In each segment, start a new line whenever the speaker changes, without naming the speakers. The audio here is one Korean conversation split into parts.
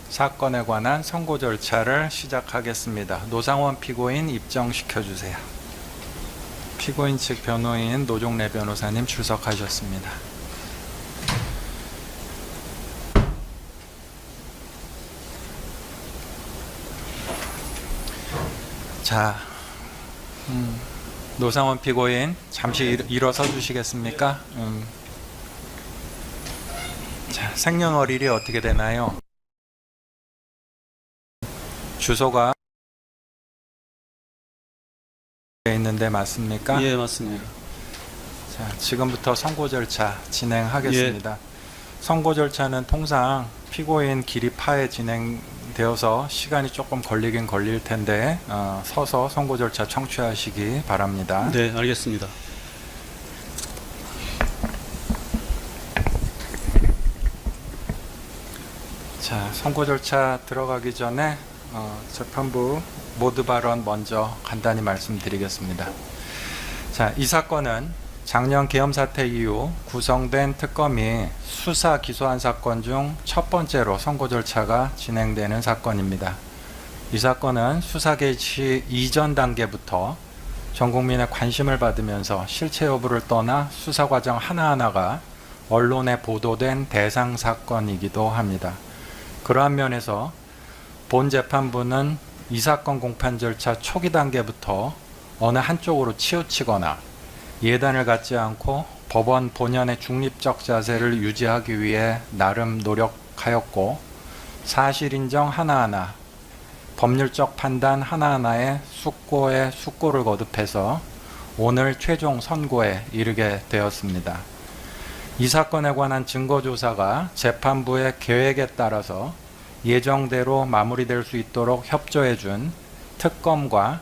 사건에 관한 선고 절차를 시작하겠습니다. 노상원 피고인 입정시켜 주세요. 피고인 측 변호인 노종래 변호사님 출석하셨습니다. 자, 노상원 피고인 잠시 일어서 주시겠습니까? 자, 생년월일이 어떻게 되나요? 주소가 있는데 맞습니까?
예, 맞습니다.
자, 지금부터 선고 절차 진행하겠습니다. 선고 절차는 통상 피고인 기립하에 진행되어서 시간이 조금 걸리긴 걸릴 텐데 서서 선고 절차 청취하시기 바랍니다.
네, 알겠습니다.
자, 선고 절차 들어가기 전에 재판부 모두 발언 먼저 간단히 말씀드리겠습니다. 자, 이 사건은 작년 계엄 사태 이후 구성된 특검이 수사 기소한 사건 중 첫 번째로 선고 절차가 진행되는 사건입니다. 이 사건은 수사 개시 이전 단계부터 전 국민의 관심을 받으면서 실체 여부를 떠나 수사 과정 하나하나가 언론에 보도된 대상 사건이기도 합니다. 그러한 면에서 본 재판부는 이 사건 공판 절차 초기 단계부터 어느 한쪽으로 치우치거나 예단을 갖지 않고 법원 본연의 중립적 자세를 유지하기 위해 나름 노력하였고, 사실 인정 하나하나, 법률적 판단 하나하나에 숙고를 거듭해서 오늘 최종 선고에 이르게 되었습니다. 이 사건에 관한 증거조사가 재판부의 계획에 따라서 예정대로 마무리될 수 있도록 협조해준 특검과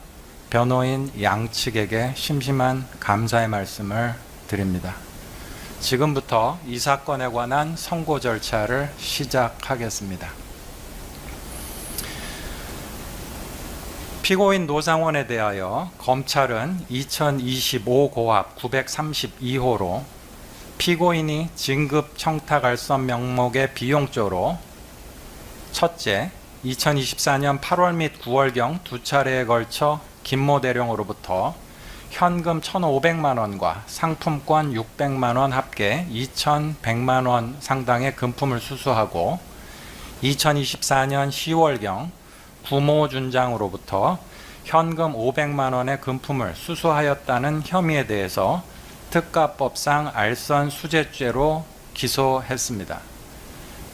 변호인 양측에게 심심한 감사의 말씀을 드립니다. 지금부터 이 사건에 관한 선고 절차를 시작하겠습니다. 피고인 노상원에 대하여 검찰은 2025 고합 932호로 피고인이 진급 청탁 알선 명목의 비용조로 첫째, 2024년 8월 및 9월경 두 차례에 걸쳐 김모 대령으로부터 현금 1,500만 원과 상품권 600만 원 합계 2,100만 원 상당의 금품을 수수하고 2024년 10월경 구모 준장으로부터 현금 500만 원의 금품을 수수하였다는 혐의에 대해서 특가법상 알선 수재죄로 기소했습니다.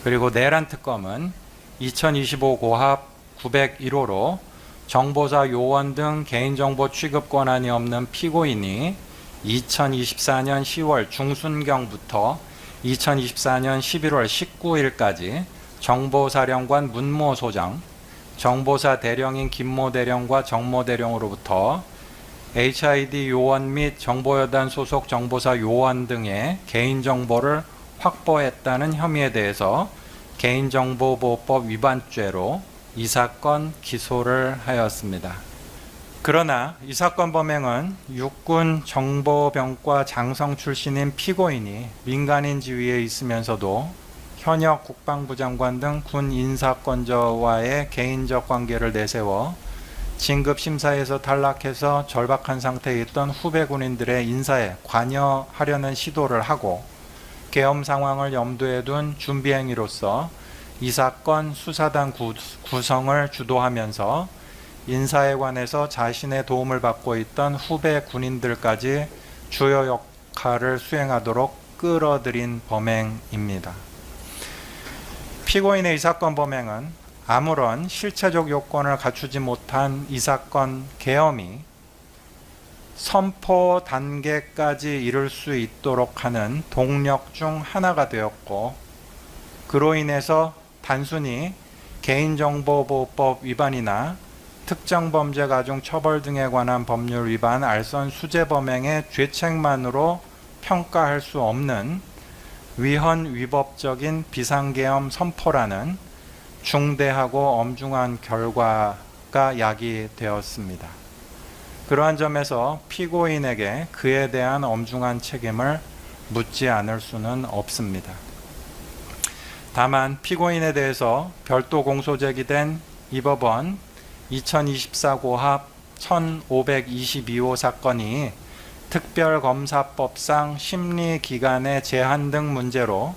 그리고 내란 특검은 2025 고합 901호로 정보사 요원 등 개인정보 취급 권한이 없는 피고인이 2024년 10월 중순경부터 2024년 11월 19일까지 정보사령관 문모 소장, 정보사 대령인 김모 대령과 정모 대령으로부터 HID 요원 및 정보여단 소속 정보사 요원 등의 개인정보를 확보했다는 혐의에 대해서 개인정보보호법 위반죄로 이 사건 기소를 하였습니다. 그러나 이 사건 범행은 육군 정보병과 장성 출신인 피고인이 민간인 지위에 있으면서도 현역 국방부 장관 등 군 인사권자와의 개인적 관계를 내세워 진급 심사에서 탈락해서 절박한 상태에 있던 후배 군인들의 인사에 관여하려는 시도를 하고 계엄 상황을 염두에 둔 준비 행위로서 이 사건 수사단 구성을 주도하면서 인사에 관해서 자신의 도움을 받고 있던 후배 군인들까지 주요 역할을 수행하도록 끌어들인 범행입니다. 피고인의 이 사건 범행은 아무런 실체적 요건을 갖추지 못한 이 사건 계엄이 선포 단계까지 이를 수 있도록 하는 동력 중 하나가 되었고, 그로 인해서 단순히 개인정보보호법 위반이나 특정범죄가중 처벌 등에 관한 법률 위반 알선 수재 범행의 죄책만으로 평가할 수 없는 위헌 위법적인 비상계엄 선포라는 중대하고 엄중한 결과가 야기되었습니다. 그러한 점에서 피고인에게 그에 대한 엄중한 책임을 묻지 않을 수는 없습니다. 다만 피고인에 대해서 별도 공소 제기된 이 법원 2024 고합 1522호 사건이 특별검사법상 심리기간의 제한 등 문제로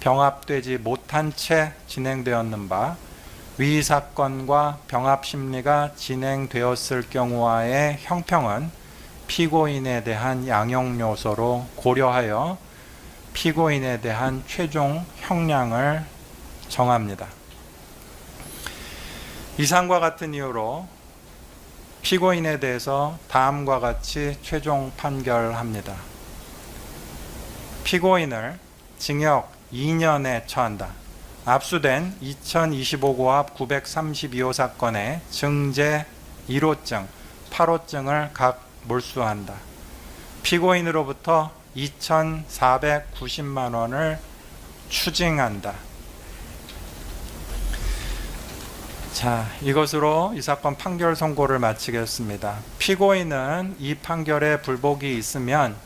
병합되지 못한 채 진행되었는 바, 위 사건과 병합심리가 진행되었을 경우와의 형평은 피고인에 대한 양형 요소로 고려하여 피고인에 대한 최종 형량을 정합니다. 이상과 같은 이유로 피고인에 대해서 다음과 같이 최종 판결합니다. 피고인을 징역 2년에 처한다. 압수된 2025 고합 932호 사건의 증제 1호증, 8호증을 각 몰수한다. 피고인으로부터 2,490만 원을 추징한다. 자, 이것으로 이 사건 판결 선고를 마치겠습니다. 피고인은 이 판결에 불복이 있으면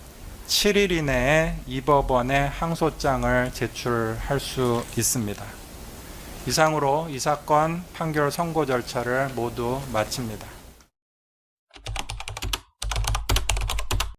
7일 이내에 이 법원에 항소장을 제출할 수 있습니다. 이상으로 이 사건 판결 선고 절차를 모두 마칩니다.